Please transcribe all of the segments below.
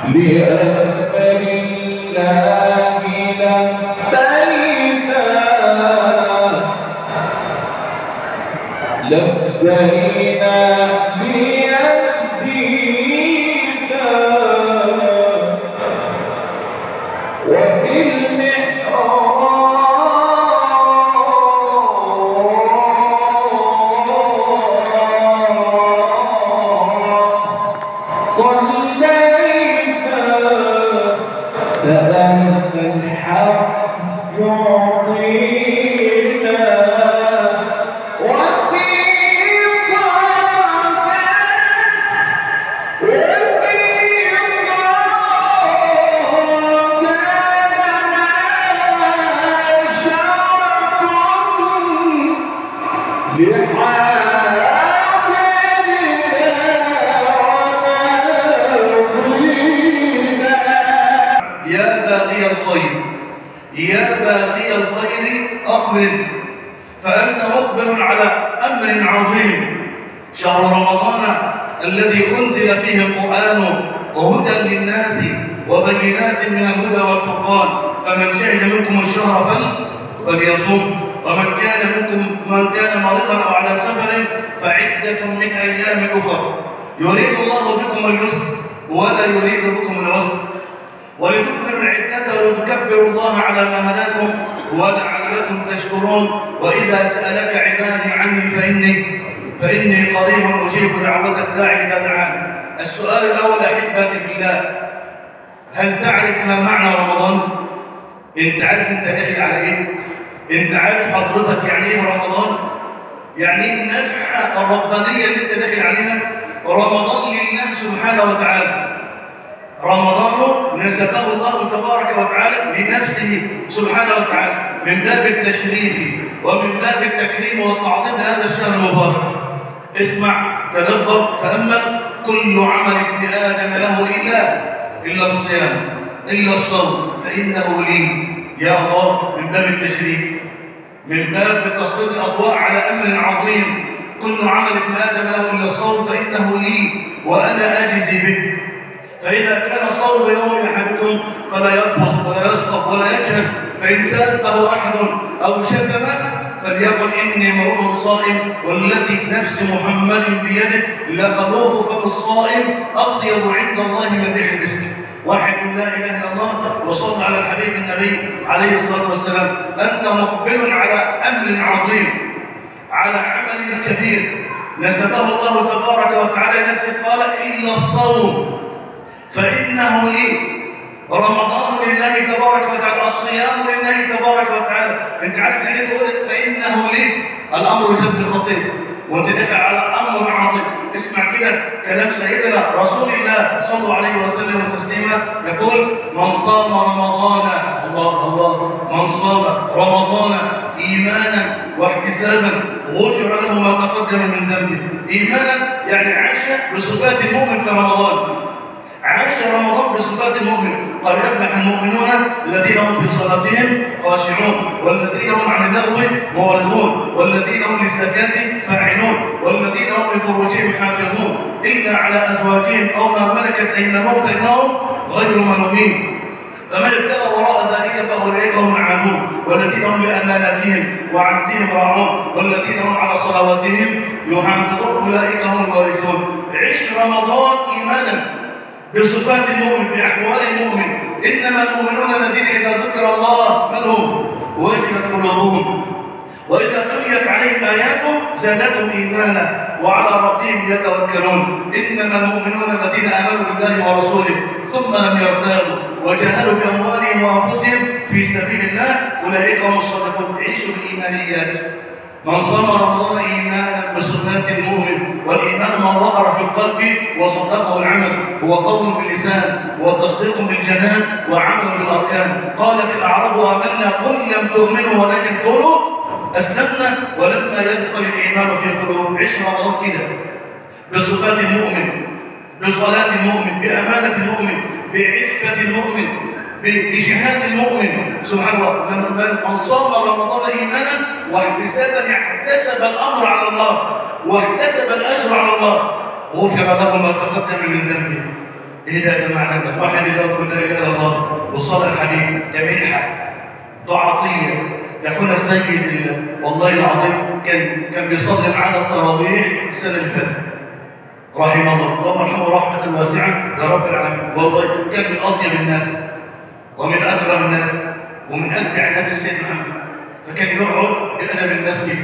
لأمر الله لبينا بيديك وفي صليت سألت الحق يعطينا وفي طاعتك وفي طاعتك شرف يا باغي الخير أقبل فأنت مقبل على أمر عظيم. شهر رمضان الذي أنزل فيه القرآن هدى للناس وبينات من الهدى والفرقان، فمن شهد منكم الشهر فليصم، ومن كان مريضا أو على سفر فعدة من أيام أخرى. يريد الله بكم اليسر ولا يريد بكم العسر، ولتكملوا العدة ولتكبروا الله على ما هداكم ولعلكم تشكرون. وإذا سألك عبادي عني فإني قريب أجيب دعوة الداعي إذا دعان. السؤال الأول أحبتي في الله، هل تعرف ما معنى رمضان؟ أنت عارف أنت داخل على إيه؟ أنت عارف حضرتك يعني إيه رمضان؟ يعني النفحة الربانية اللي أنت داخل عليها. رمضان لله سبحانه وتعالى، رمضان نسبه الله تبارك وتعالى لنفسه سبحانه وتعالى من باب التشريف ومن باب التكريم والتعظيم لهذا الشهر المبارك. اسمع، تدبر، تأمل. كل عمل ابن آدم له إلا الصيام إلا الصوم فإنه لي. يا الله، من باب التشريف، من باب تسليط الأضواء على أمر عظيم. كل عمل ابن آدم له إلا الصوم فإنه لي وأنا أجزي به. فإذا كان صوم يوم أحدكم فلا يرفض ولا يسقط ولا يجهل، فإن سابه أحد أو شتمه فليقل إني امرؤ صائم والذي نفس محمد بيده لخلوف فم الصائم أطيب عند الله من ريح المسك. واحد لا إله إلا الله وصلى على الحبيب النبي عليه الصلاة والسلام. أنت مقبل على أمر عظيم، على عمل كبير نسبه الله تبارك وتعالى نفسه، قال إلا الصوم فإنه لي. رمضان لله تبارك وتعالى، الصيام لله تبارك وتعالى. انت عارف يعني تقول فإنه لي؟ الأمر جد خطير وانت داخل على أمر عظيم. اسمع كده كلام سيدنا رسول الله صلى الله عليه وسلم وتسليما، يقول من صام رمضان، الله، من صام رمضان إيمانا واحتسابا غفر له ما تقدم من ذنبه. إيمانا يعني عاش بصفات المؤمن في رمضان، عاش رمضان بصفات المؤمن. قد يفلح المؤمنون الذين هم في صلاتهم خاشعون والذين هم عن اللغو معرضون والذين هم للزكاة فاعلون والذين هم لفروجهم حافظون إلا على أزواجهم أو ما ملكت أيمانهم فإنهم غير ملومين. فمن ابتغى وراء ذلك فأولئك هم العادون والذين هم لأماناتهم وعهدهم راعون والذين هم على صلواتهم يحافظون أولئك هم الوارثون. عش رمضان إيمانا بصفات المؤمن، بأحوال المؤمن. إنما المؤمنون الذين إذا ذكر الله من هم وجلت قلوبهم وإذا تليت عليهم آياته زادتهم إيمانا وعلى ربهم يتوكلون. إنما المؤمنون الذين آمنوا بالله ورسوله ثم لم يرتابوا وجاهدوا بأموالهم وأنفسهم في سبيل الله أولئك هم الصادقون. عيشوا بالإيمانيات. من صام رمضان إيمانا بصفات المؤمن، والإيمان ما وقر في القلب وصدقه العمل، هو قول باللسان وتصديق بالجنان وعمل بالأركان. قالت الأعراب آمنا قل لم تؤمنوا ولكن قولوا أسلمنا ولما يدخل الإيمان في قلوبكم. عش رمضان كده بصفات المؤمن، بصلاة المؤمن، بأمانة المؤمن، بعفة المؤمن، بجهاد المؤمن. سبحان الله، من صام رمضان إيمانا واحتسابا احتسب الأمر على الله واحتسب الأجر على الله غفر له ما تقدم من ذنبه. ايه ده يا جماعه؟ لما واحد يقول لا اله الا الله وصلى الحبيب، ده منحه، ده عطيه. ده اخونا السيد والله العظيم كان بيصلي معانا التراويح السنه اللي فاتت، رحمه الله، اللهم ارحمه رحمه واسعه يا رب العالمين. والله كان من اطيب الناس ومن اكرم الناس ومن ابدع الناس السيد محمد. فكان يقعد بادب المسجد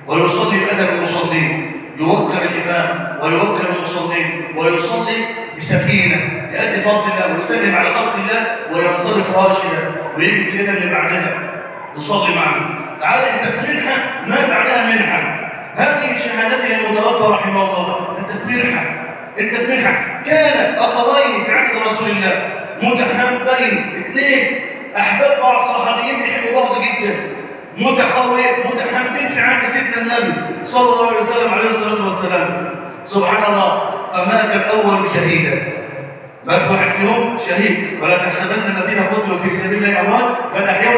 ويصلي بادب المصلين، يوقر الامام ويوقر المصلين، ويصلي بسكينه يؤدي فرض الله ويسلم على خلق الله وينصرف راشدا، ويجي في الليله اللي بعدها يصلي معنا. تعالى انت في منحه ما بعدها منحه. هذه شهادته المتوفى رحمه الله، انت في منحه، انت في منحه. كان اخوين في عهد رسول الله متحابين، اثنين احباب بعض، صحابيين بيحبوا بعض جدا، متحابين في عهد سيدنا النبي صلى الله عليه وسلم عليه الصلاه والسلام. سبحان الله، فمات الاول شهيدا، مات واحد فيهم شهيد. ولا تحسبن الذين قتلوا في سبيل الله اموات بل احياء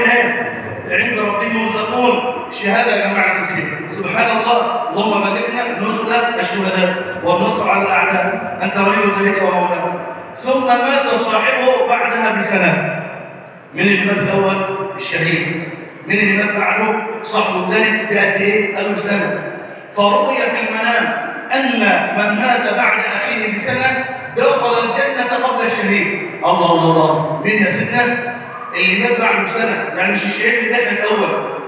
عند ربهم يرزقون. الشهاده يا جماعه الخير، سبحان الله. اللهم بلغنا نزل الشهداء والنصر على الاعداء، انت ولي ذلك ومولاه. ثم مات صاحبه بعدها بسنه. من اللي مات الاول؟ الشهيد. من اللي مات بعده؟ صاحبه الثاني بقد ايه؟ قالوا سنه. فرؤي في المنام ان من مات بعد اخيه بسنه دخل الجنه قبل الشهيد. الله الله الله. مين يا سيدنا؟ اللي مات بعده بسنه، يعني مش الشهيد اللي دخل الاول.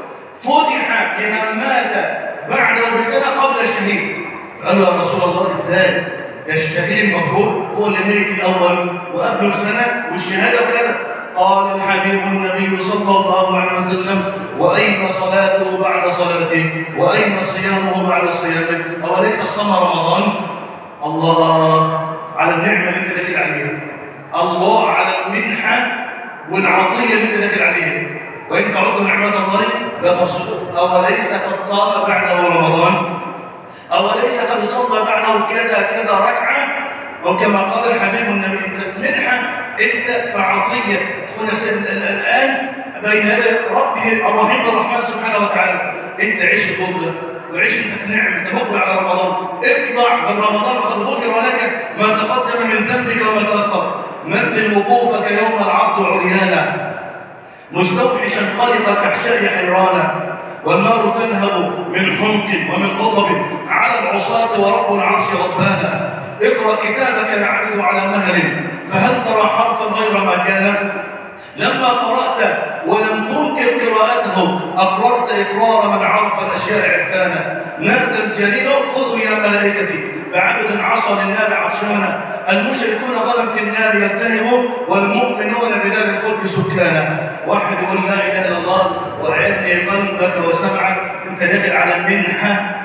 فتح لمن مات بعده بسنه قبل الشهيد. فقالوا يا رسول الله ازاي؟ ده الشهيد المفروض هو اللي ميت الاول وقبله بسنه والشهاده وكذا. قال الحبيب النبي صلى الله عليه وسلم: واين صلاته بعد صلاته؟ واين صيامه بعد صيامه؟ اوليس صام رمضان؟ الله على النعمه اللي انت داخل عليها، الله على المنحه والعطيه اللي انت داخل عليها. وان تعدوا نعمه الله لا تحصوها. اوليس قد صام بعده رمضان؟ اوليس قد صلى بعده كذا كذا ركعه؟ او كما قال الحبيب النبي: انت منحه، انت فعطيه. اخونا الان بين يدي ربه الرحيم الرحمن سبحانه وتعالى. انت عيش الفضل وعيش انت نعم، انت مقبل على رمضان، اطلع من رمضان وقد غفر لك ما تقدم من ذنبك وما تاخر. مثل وقوفك يوم العرض عريانا مستوحشا قلق الاحشاء حيرانا، والنار تلهب من حمق ومن غضب على العصاة ورب العرش ربانا. اقرأ كتابك العبد على مهل، فهل ترى حرفا غير ما كان؟ لما قرأت ولم تنكر قراءته أقررت إقرار من عرف الأشياء عرفانا. نادى الجليل: خذوا يا ملائكتي بعبد عصى للنار عطشانا. المشركون غدا في النار يلتهموا، والمؤمنون بلاد الخلد سكانا. واحد يقول لا إله إلا الله وعلني قلبك وسمعك. أنت داخل على منحة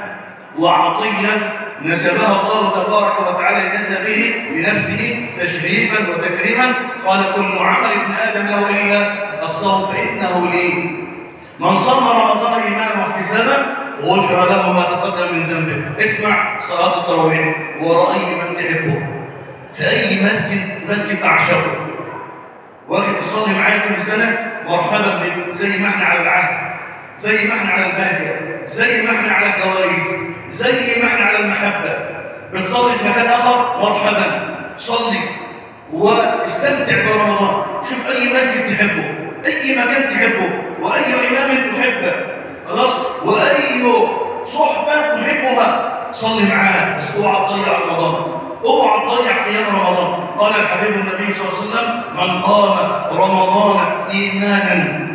وعطية نسبها الله تبارك وتعالى لنسبه لنفسه تشريفا وتكريما. قال: كل عمل ابن ادم له الا الصوم فانه لي. من صام رمضان ايمانا واحتسابا غفر له ما تقدم من ذنبه. اسمع صلاه التراويح وراي من تحبه في اي مسجد تعشقه، واجي تصلي معايا كل سنه، مرحبا بك. زي ما احنا على العهد، زي ما احنا على البهجه، زي ما احنا على الجوائز، زي ما احنا على المحبة. بتصلي في مكان آخر، مرحبا، صلي واستمتع برمضان. شوف أي مسجد تحبه، أي مكان تحبه، وأي إمام تحبه، خلاص، وأي صحبة تحبها، صلي معاه. بس اوعى تضيع رمضان، اوعى تضيع قيام رمضان. قال الحبيب النبي صلى الله عليه وسلم: من قام رمضان إيمانا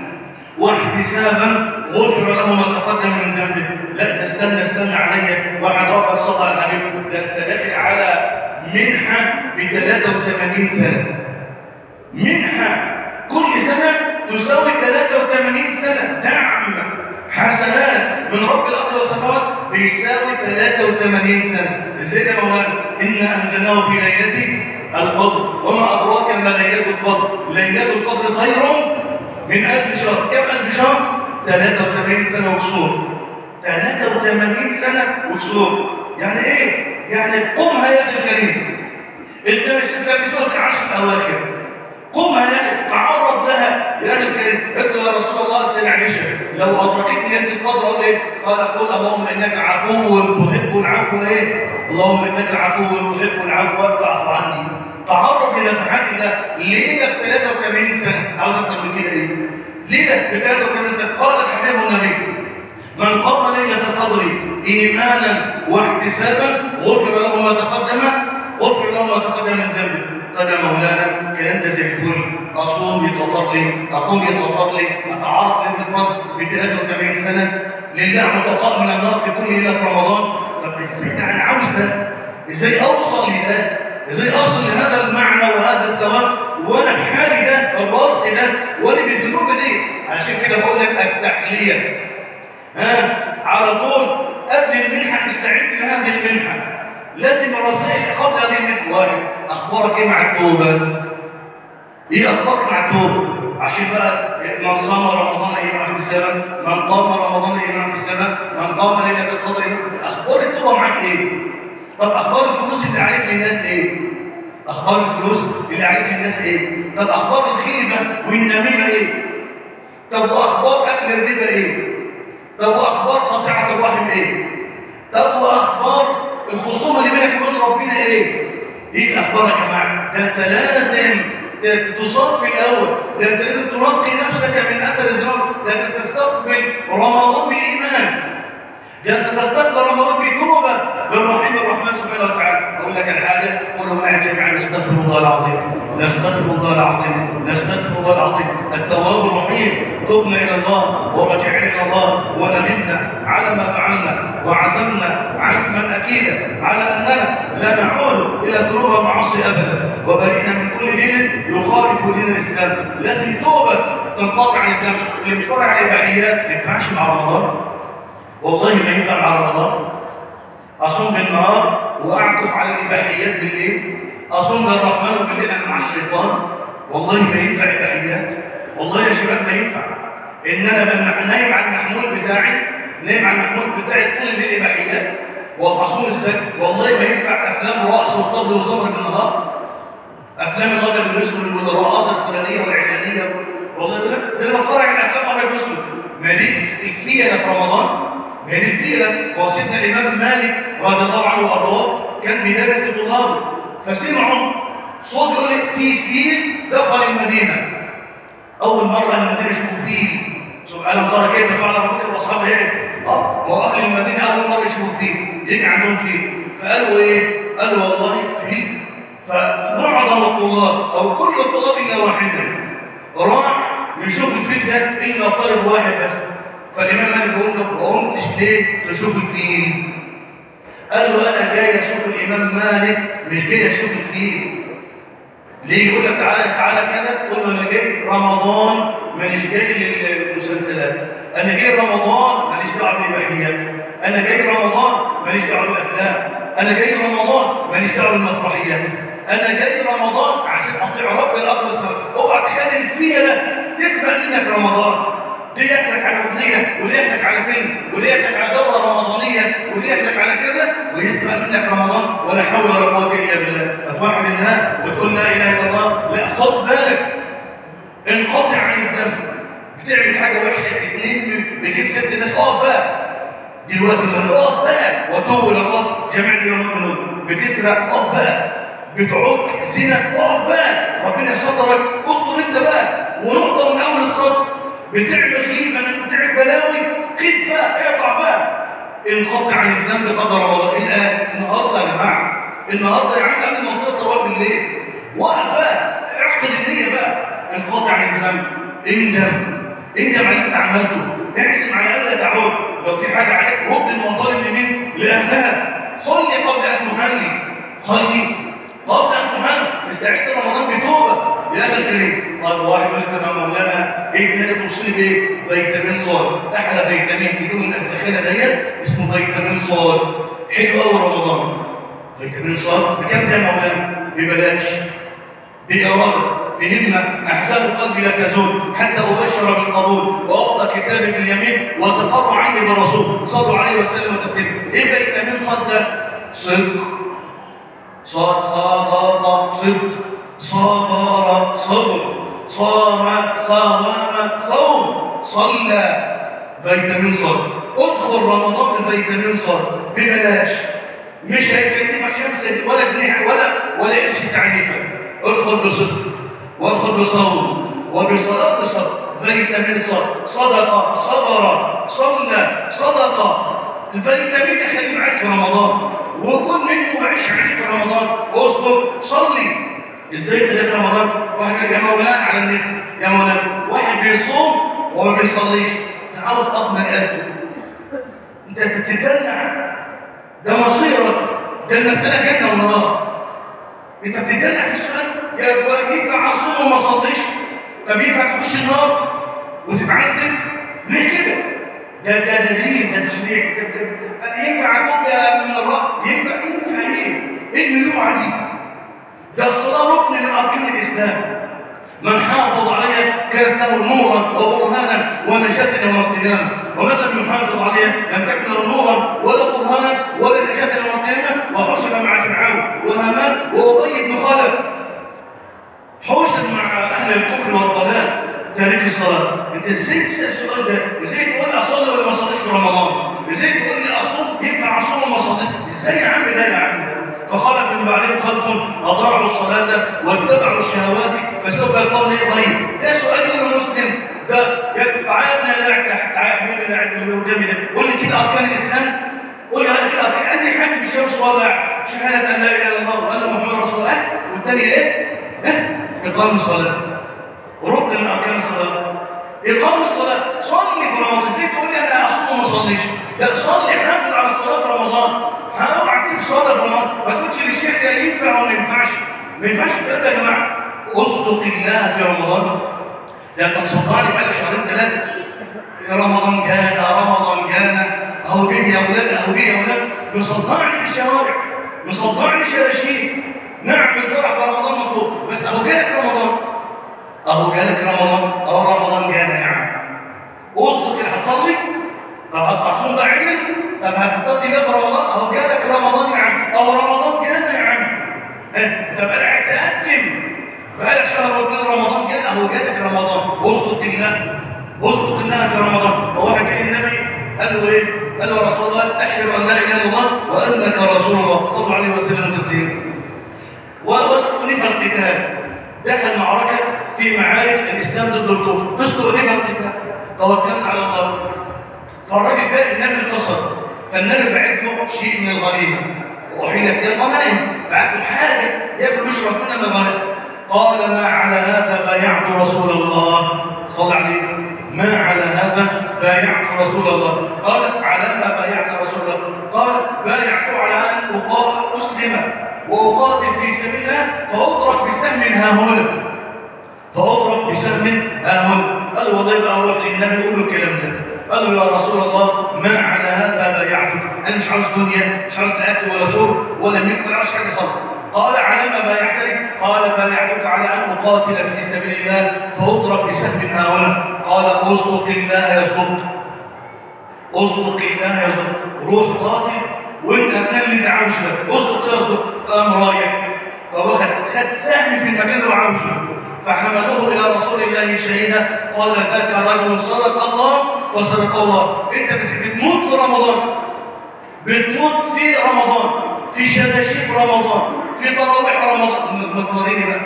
واحتسابا غفر له ما تقدم من ذنبه. لا تستنى عليا، واحد ربك صلى على الحبيب، ده انت داخل على منحه ب 83 سنه. منحه كل سنه تساوي 83 سنه، دعم حسنات من رب الارض والسماوات بيساوي 83 سنه. ازاي يا مولانا؟ انا انزلناه في ليله القدر، وما ادراك ما ليله القدر؟ ليله القدر خير من 1000 شهر. كم 1000 شهر؟ 83 سنة وكسور. 83 سنة وكسور. يعني ايه؟ يعني قمها يا اخي الكريم. انت مش تلبسوها في العشر الاواخر. قمها يا اخي، تعرض لها يا اخي الكريم. قلت يا رسول الله سمع عائشة: لو ادركتني انت القدر اقول ايه؟ قال: قل اللهم انك عفو تحب العفو ايه؟ اللهم انك عفو تحب العفو فاعف عني. تعرض لنفحات الله ليله ب 83 سنه، عاوز اكتر من كده ايه؟ ليله ب 83 سنه. قال الحبيب النبي: من قام ليله القدر ايمانا واحتسابا غفر له ما تقدم من ذنبه. طب يا مولانا الكلام ده زي الفل، اصوم يتغفر لي، اقوم يتغفر لي، اتعرض ليله القدر ب 83 سنه لله متقاء من النار في كل ليله في رمضان. طب ازاي انا عاوز ده؟ ازاي اوصل لده؟ ازاي اصل لهذا المعنى وهذا الثواب وانا بحالي ده الرص ده وانا بالذنوب دي؟ عشان كده بقول لك التحليه على طول قبل المنحه استعد لهذه المنحه. لازم الرسائل قبل هذه المنحه. واحد، اخبارك ايه مع التوبه؟ ايه اخبارك مع التوبه؟ عشان بقى من صام رمضان ايمانا واحتسابا، من قام رمضان ايمانا واحتسابا، من قام ليله القدر اخبار التوبه معاك ايه؟ طب اخبار الفلوس اللي عليك للناس ايه؟ اخبار الفلوس اللي عليك للناس ايه؟ طب اخبار الخيبه والنميمه ايه؟ طب واخبار اكل الربا ايه؟ طب واخبار قطيعه الرحم ايه؟ طب واخبار الخصومه اللي بينك وبين ربنا ايه؟ دي الاخبار يا جماعه. ده انت لازم تصفي الاول، ده انت لازم تنقي نفسك من اثر الذنوب، ده انت تستقبل رمضان بالايمان، ده انت تستقبل رمضان بتوبه بالرحيم الرحمن سبحانه وتعالى. اقول لك الحاجه، قولوا معي جميعا: نستغفر الله العظيم، نستغفر الله العظيم، نستغفر الله العظيم التواب الرحيم. تبنا الى الله ورجعنا الى الله وندمنا على ما فعلنا وعزمنا عزما اكيدا على اننا لا نعود الى ذنوب المعاصي ابدا، وبرئنا من كل دين يخالف دين الاسلام. لازم توبه تنقطع عن الذنب. اللي بيتفرج على الاباحيات ما ينفعش مع رمضان، والله ما ينفع مع رمضان. اصوم بالنهار واعكف على الاباحيات بالليل، اصوم للرحمن بالليل انا مع الشيطان، والله ما ينفع اباحيات، والله يا شباب ما ينفع. ان انا نايم على المحمول بتاعي، نايم على المحمول بتاعي طول الليل اباحيات، واصوم ازاي؟ والله ما ينفع افلام رقص وطبل وزمر بالنهار، افلام الابيض والاسود والرقاصه الفلانيه والعلانيه، والله ده انا بتفرج على افلام ابيض واسود. ما دي الفيله في رمضان، ما دي الفيله. وسيدنا الامام مالك رضي الله عنه وارضاه كان بيدرس لطلابه، فسمعوا صوت يقول لك في فيل دخل المدينه. اول مره اهل المدينه يشوفوا فيل، سبحان ترى كيف فعل ربك واصحابه ايه؟ واهل المدينه اول مره يشوفوا فيل، يجي عندهم فيل، فقالوا ايه؟ قالوا والله فيل. فمعظم الطلاب او كل الطلاب الا واحده راح يشوف الفيل ده الا طالب واحد بس. فالامام مالك بيقول له: ما قمتش ليه تشوف الفيل؟ قال له: انا جاي اشوف الامام مالك، مش جاي اشوف الفيل. ليه؟ يقول لك تعالى تعالى كذا، قول له: انا جاي رمضان مانيش جاي للمسلسلات، انا جاي رمضان مانيش دعوه بالاباحيات، انا جاي رمضان مانيش دعوه بالافلام، انا جاي رمضان مانيش دعوه بالمسرحيات، انا جاي رمضان عشان اطيع رب الارض والسماء. اوعى تخلي الفيله تسرق منك رمضان، دي يحلك على اغنيه، ودي يحلك على فيلم، ودي يحلك على دوره رمضانيه، ودي يحلك على كذا، ويسرق منك رمضان. ولا حول ولا قوه الا بالله. هتوحد الله وتقول لا اله الا الله، لا خد بالك، انقطع عن الذنب. بتعمل حاجه وحشه، اتنين بتجيب ست الناس، اقف بقى دلوقتي، من اقف بقى وتوب الى الله جميع المؤمنون. بتسرق، اقف بقى. بتعوق زنا، اقف بقى، ربنا يسترك، استر انت بقى. ونقطه من اول السطر، بتعمل غيبه، انك بتعمل بلاوي، خد بقى، اقطع بقى، انقطع عن الذنب قبل رمضان. الان النهارده يا جماعه، النهارده يا عم قبل ما نصلي الطواف بالليل، وقف بقى، اعقد النيه بقى، انقطع عن الذنب، اندم على اللي انت عملته، احسن على الا تعود. لو في حاجه عليك رد المظالم لمين؟ لاهلها. صلي قبل ان تحلي، صلي قبل ان تحلي، استعد رمضان بتوبه يا اخي الكريم. طيب واحد يقول لك: طب مولانا ايه تاني توصلي بايه؟ فيتامين صاد، احلى فيتامين بيجيبه من السخانه ديت اسمه فيتامين صاد، حلو قوي رمضان. فيتامين صاد بكام ده يا مولانا؟ ببلاش، بإرادة، بهمة، أحزان القلب لا تزول، حتى أبشر بالقبول وأعطى كتابي باليمين وتقر عني بالرسول صلوا عليه وسلم وتسليما. إيه فيتامين صاد ده؟ صدق، صدق، صدق، صبر، صبر، صام، صوام، صوم، صلى. فيتامين صاد. ادخل رمضان بفيتامين صاد ببلاش، مش هيكلفك 5 ولا جنيه ولا قرش تعريفك. ادخل بصدق وادخل بصوم وبصلاة بصبر، فيتامين صدقة، صبر، صلى، صدقة. الفيتامين يخليه معاك في رمضان، وكل منه وعيش عليه في رمضان. اصبر، صلي. ازاي تلاقي رمضان واحد يا مولانا على النت، يا مولانا واحد بيصوم وما بيصليش، تعرف اطمن قلبه. انت بتتدلع، ده مصيرك، ده المسألة جنة ونار. انت بتتدلع في السؤال، ينفع اصوم وما اصليش؟ طب ينفع تخش النار وتتعذب؟ ليه كده؟ ده دليل، ده تشريع. ينفع اتوب يا من الله؟ ينفع ايه؟ ايه الملوعه دي؟ ده الصلاه ركن من اركان الاسلام، من حافظ عليها كانت له نورا وبرهانا ونجاة يوم القيامه، ومن لم يحافظ عليها لم تكن له نورا ولا برهانا ولا نجاة يوم القيامه، وحشر مع فرعون وهامان وابي بن خلف، حشر مع اهل الكفر والضلال تارك الصلاه. انت ازاي تسال السؤال ده؟ ازاي تقول لي اصلي ولا ما اصليش في رمضان؟ ازاي تقول لي اصوم ينفع اصوم وما اصليش؟ ازاي يا عم ده يا عم؟ فخلف من بعدهم خلف اضاعوا الصلاه واتبعوا الشهوات فسوف يلقون ايه ضيق. ده سؤال يقول المسلم ده، تعالى يا ابني لا تحت، تعالى يا حبيبي اللي قدامي ده، قول لي كده اركان الاسلام، قول لي كده اركان اي حد مش شمس ولا شهاده ان لا اله الا الله وان محمد رسول الله، والثاني ايه؟ اقام الصلاه، ركن من اركان الصلاه. اقام الصلاه، صلي في رمضان. ازاي تقول لي انا اصوم وما اصليش؟ لا صلي، حافظ على الصلاه في رمضان. اوعى تسيب صلاه في رمضان، ما تقولش للشيخ ده ينفع ولا ما ينفعش. ما ينفعش الكلام ده يا جماعه. اصدق الله في رمضان. ده انت مصدعني بقالك شهرين ثلاثه، رمضان جانا رمضان جانا، اهو جه يا اولاد اهو جه يا اولاد، مصدعني في الشوارع، مصدعني شراشيب. نعم الفرح برمضان مطلوب، بس اهو جالك رمضان، اهو جالك رمضان، اهو رمضان جانا يا عم. اصدق كده، هتصلي؟ طب هتصوم بقى عدل؟ طب هتتقي بقى في رمضان؟ اهو جالك رمضان يا عم، اهو رمضان جانا يا عم. طب انا قاعد تقدم بقالك شهر واتنين رمضان جانا، اهو جالك رمضان. اصدق الله، اصدق الله في رمضان. هو حكى النبي قال له ايه؟ قال له يا رسول الله اشهد ان لا اله الا الله وانك رسول الله، صلوا عليه وسلم تسليما. واستؤنف القتال، دخل معركة في معارك الإسلام ضد الكفر، استؤنف القتال، توكلنا على الله. فالراجل ده النبي انتصر، فالنبي بعت له شيء من الغنيمة، وأحيلت إلى الغنائم، بعت له حاجة ياكل ويشرب منها من الغنائم. قال ما على هذا بايعت رسول الله، صلى عليه، ما على هذا بايعت رسول الله. قال على ما بايعت رسول الله؟ قال بايعت على أن أسلم وأقاتل في سبيل الله فأضرب بسهم ها هنا، فأضرب بسهم ها هنا. قال والله بقى أروح للنبي يقول له الكلام ده. قال له يا رسول الله ما على هذا بايعتك، أنا مش عاوز دنيا، مش عاوز أكل ولا شرب ولا ملك ولا عاوز حاجة خالص. قال على ما بايعتني؟ قال بايعتك على أن أقاتل في سبيل الله فأضرب بسهم ها هنا. قال أصدق الله يصدق، أصدق الله يصدق، روح قاتل وانت هتنام اللي انت عاوزه ده، اصدق كده اصدق. قام رايح فواخد سهم في المكان اللي عاوزه، فحملوه الى رسول الله شهيدا. قال ذاك رجل صدق الله فصدق الله. انت بتموت في رمضان، بتموت في رمضان، في شباشيب رمضان، في تراويح رمضان. ما توريني بقى،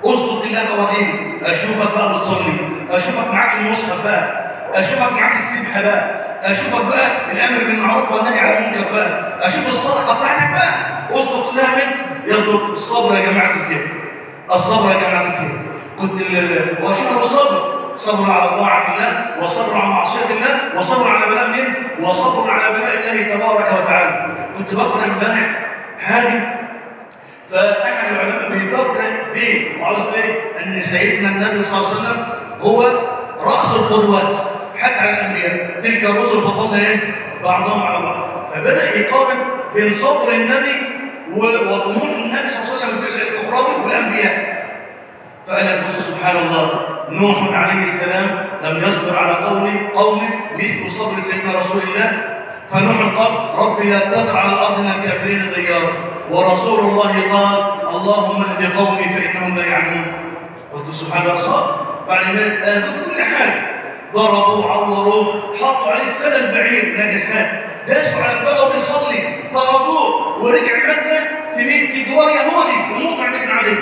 اصدق الله بقى وريني، اشوفك بقى بتصلي، اشوفك معاك المصحف بقى، اشوفك معاك السبحه بقى، اشوفك بقى الامر بالمعروف والنهي عن المنكر بقى، اشوف الصدقه بتاعتك بقى. اصدق الله من يصدق. الصبر يا جماعه الخير، الصبر يا جماعه الخير. كنت واشكر الصبر، صبر على طاعه الله، وصبر على معصيه الله، وصبر على بلاء منه، وصبر على بلاء الله تبارك وتعالى. كنت بقرا امبارح حاجه، فاحد العلماء بيفكر بيه وعاوز ايه؟ ان سيدنا النبي صلى الله عليه وسلم هو راس القدوات حتى على الانبياء، تلك الرسل فضلنا ايه؟ بعضهم على بعض. فبدا يقارن بين صبر النبي وطموح النبي صلى الله عليه وسلم الاخروي والانبياء. فقال لك بص سبحان الله، نوح عليه السلام لم يصبر على قومه مثل صبر سيدنا رسول الله. فنوح قال رب لا تذر على الارض من الكافرين ديارا، ورسول الله قال اللهم اهد قومي فانهم لا يعلمون. قلت سبحان الله، صبر. بعد ما اذوا في كل حاجه، ضربوه عوروه، حطوا عليه السنه البعير نجسات، داسوا على الباب بيصلي، طردوه ورجع مكه في جوار يهودي ومطعم ابن علي.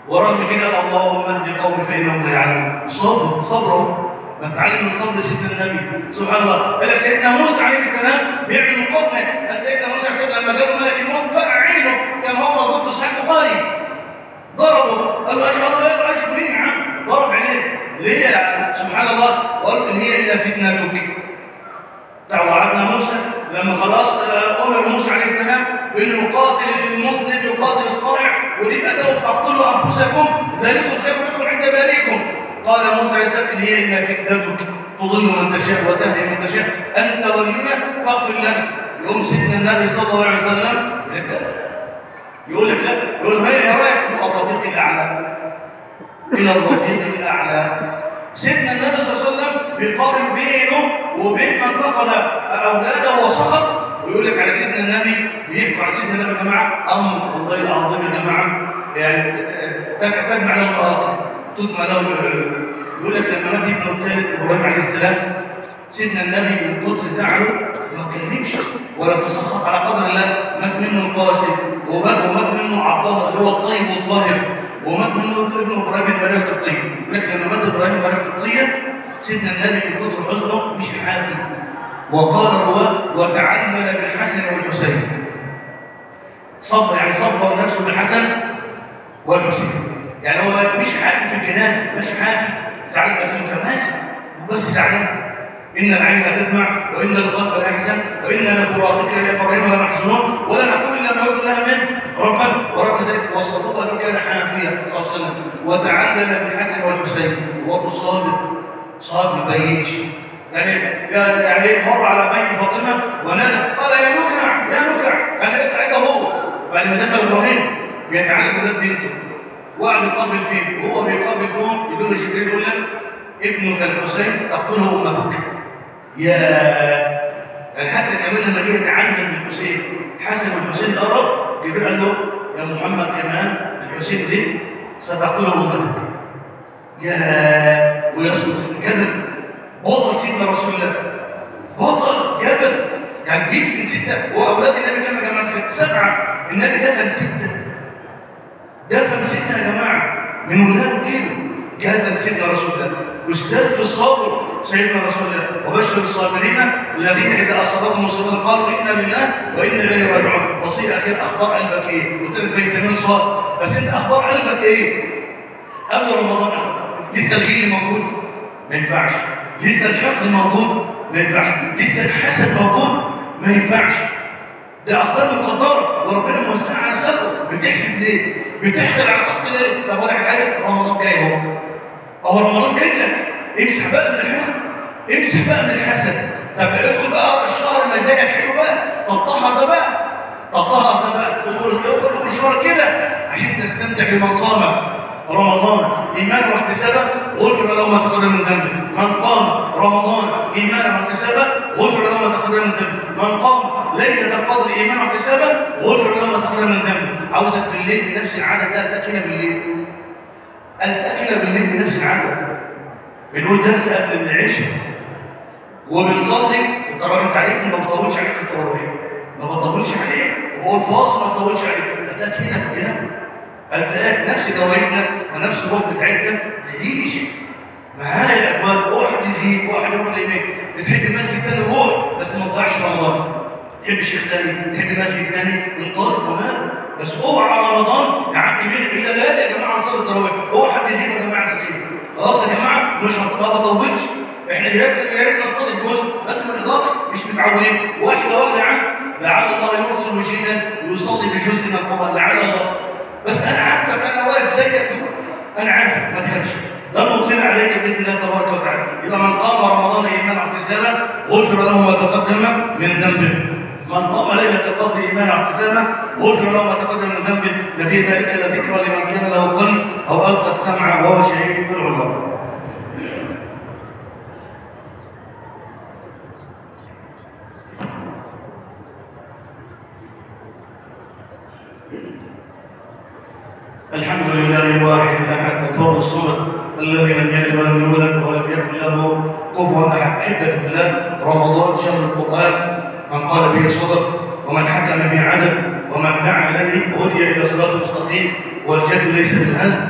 ورغم كده قال اللهم اهد قومي فانهم لا يعلمون. صبروا ما تعلم من صبر سيدنا النبي سبحان الله. قال سيدنا موسى عليه السلام بيعمل مقارنه، قال سيدنا موسى عليه السلام لما جاء ملك الموت فقع عينه كما هو موجود في صحيح البخاري، ضربه قال له اشهد ان لا اله الا انت، يا عم ضرب عينيه ليه يعني سبحان الله. وقال ان هي الا فتنتك. وعدنا موسى لما خلاص امر موسى عليه السلام بانه يقاتل المذنب يقاتل الطائع ودي ادوا فاقتلوا انفسكم ذلكم خير لكم عند بارئكم. قال موسى عليه السلام ان هي الا فتنتك تضل من تشاء وتهدي من تشاء انت ولينا فاغفر لنا. يقوم سيدنا النبي صلى الله عليه وسلم يقول لك لا، يقول هيا يا رايح الرفيق الاعلى الى الرفيق الاعلى. سيدنا النبي صلى الله عليه وسلم بيقارن بينه وبين من فقد اولاده وسقط، ويقول لك على سيدنا النبي بيحكوا على سيدنا النبي يا جماعه امر والله العظيم يا جماعه يعني تجمع له المواقف تدمى له. يقول لك لما مات ابنه الثالث ابراهيم عليه السلام سيدنا النبي من كتر زعله ما اتكلمش ولا تسخط على قدر الله. مات منه القاسم ومات منه عبد الله اللي هو الطيب والطاهر، ومات منه ابنه ابراهيم المريض الطيب. لكن لما مات ابراهيم المريض الطيب سيدنا النبي من كتر حزنه مش حافي، وقال الرواه وتعلل بالحسن والحسين. صبر يعني صبر نفسه بالحسن والحسين، يعني هو مش حافي في الجنازه، مش حافي زعلان بس متماسك بس زعلان. ان العين لا تدمع وان القلب لا يحزن واننا لفراقك يا ابراهيم لمحزونون ولا نقول الا ما يرضي الله منه ربنا ورب ذلك وصفه انه كان حافيا صلى الله عليه وسلم. وتعلل بالحسن والحسين وهو صادق ما بينش يعني مر على بيت فاطمه ونادى قال يا نكع يا نكع، يعني اقعد هو بعد ما دخل ابراهيم بيتعلم بذات بنته وقعد يقبل فيه وهو بيقبل فيهم يدل جبريل يقول لك ابنك الحسين تقتله امك. يا يعني حتى كمان لما جه يتعلم بالحسين حسن والحسين قرب جبريل قال له يا محمد كمان الحسين دي ستقتله امك. يا ويصمت جبل بطل سيدنا رسول الله، بطل جبل يعني بيدفن سته واولاد النبي كما جماعه 7 النبي دفن سته يا جماعه من ولاده ايده. جبل سيدنا رسول الله واستاذ في الصبر سيدنا رسول الله وبشر الصابرين الذين اذا اصابتهم مصيبه قالوا انا لله وانا اليه راجعون. وصيه اخير اخبار قلبك ايه؟ قلت لك فيتامين صاد بس انت اخبار قلبك ايه؟ قبل رمضان لسه الغل موجود ما ينفعش، لسه الحقد موجود ما ينفعش، لسه الحسد موجود ما ينفعش. ده اقدار مقدره وربنا موسعها على خلقه. بتحسد ليه؟ بتحقد على خلق ليه؟ طب اقول لك حاجه رمضان جاي اهو رمضان جاي لك امسح بقى من الحقد امسح بقى من الحسد. طب ادخل بقى الشهر مزاجك حلو بقى طب طهر ده بقى ادخل الشهر كده عشان تستمتع بمن صام رمضان ايمانا واحتسابا غفر له ما تقدم من ذنبه. من قام رمضان ايمانا واحتسابا غفر له ما تقدم من ذنبه. من قام ليله القدر ايمانا واحتسابا غفر له ما تقدم من ذنبه. عاوزك بالليل بنفس العاده ده تاكل بالليل، تاكل بالليل بنفس العاده. بنقول درس قبل العشاء وبنصلي التراويح. انت عارفني ما بطولش عليك في التراويح، ما بطولش عليك وهو الفاصل ما بطولش عليك. تاكل هنا في الجنه التقاك نفس جوائزنا ونفس الروح بتاعتنا تعيش معايا الاجواء. واحد يزيد واحد يروح اليمين، تحب المسجد تاني روح بس ما تضيعش رمضان. تحب الشيخ تاني تحب المسجد تاني انطلق وماله بس اوعى على رمضان يعدي منك الا لا يا جماعه نصلي التراويح. هو حد يزيد يا جماعه تزيد خلاص يا جماعه مش ما بطولش. احنا يا ريتنا نصلي الجزء بس ما نقدرش مش متعودين. واحده يا عم لعل الله يرسل وجينا ويصلي بجزء من القران لعل الله. بس انا عارفك انا واقف زيك انا عارفك ما تخافش لن نطيل عليك باذن الله تبارك وتعالى. يبقى من قام رمضان ايمانا واحتسابا غفر له ما تقدم من ذنبه. من قام ليله القدر ايمانا واحتسابا غفر له ما تقدم من ذنبه. لفي ذلك لذكرى لمن كان له قلب او القى السمع وهو شهيد يدعو الله. الحمد لله الواحد الاحد الفرد الصمد الذي لم يلد ولم يولد ولم يكن له كفوا احد. احبه بالله رمضان شهر القران من قال به صدق ومن حكم به عدل ومن دعا اليه هدي الى صراط مستقيم. والجد ليس بالهزل.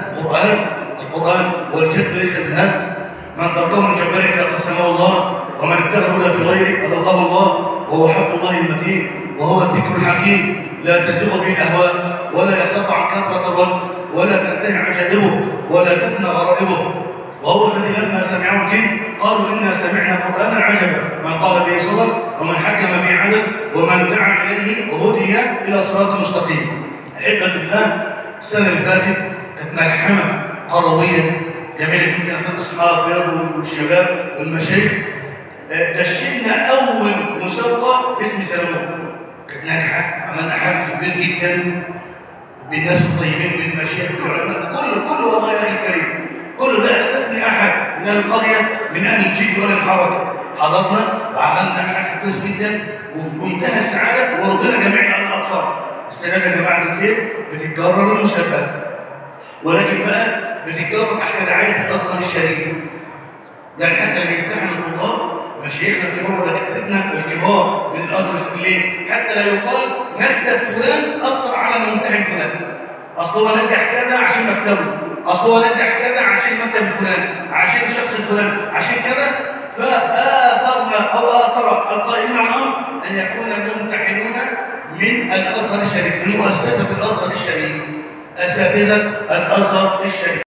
القرآن والجد ليس بالهزل. من تركه من جبارك قسمه الله، ومن ابتغى الهدى في غيره أضله الله، وهو حبل الله المتين، وهو الذكر الحكيم لا تزغ به الأهواء، ولا يخلق عن كثرة الرد، ولا تنتهي عجائبه، ولا تفنى غرائبه. وهو الذي لما سمعه الجن قالوا إنا سمعنا قرآنا عجبا، من قال به صدق، ومن حكم به عدل، ومن دعا إليه وهدي إلى صراط مستقيم. أحبة الله، السنة اللي فاتت كانت ملحمة قروية جميلة جدا في الأصحاب والشباب والمشايخ. دشنا أول مسابقة اسم سلمون، كانت ناجحة، عملنا حفل كبير جدا بالناس الطيبين بالمشايخ والعلماء، كله والله يا أخي الكريم، كله لا استثني أحد من القرية من أهل الجد ولا الحركة. حضرنا وعملنا حفل كويس جدا وفي منتهى السعادة، ورضينا جميع الأطفال. السنة يا جماعة الخير بتتكرر المسابقات، ولكن بقى بتتكرر تحت رعاية الأزهر الشريف. يعني حتى اللي يمتحن الطلاب مشايخنا الكبار ودكاترتنا الكبار من الأزهر الشريف، ليه؟ حتى لا يقال مكتب فلان أثر على الممتحن فلان، أصل هو نجح كذا عشان مكتبه، أصل هو نجح كذا عشان مكتب فلان، عشان الشخص الفلاني، عشان كذا. فآثرنا أو آثر القائمين على الأمر أن يكون الممتحنون من الأزهر الشريف، من مؤسسة الأزهر الشريف، أساتذة الأزهر الشريف.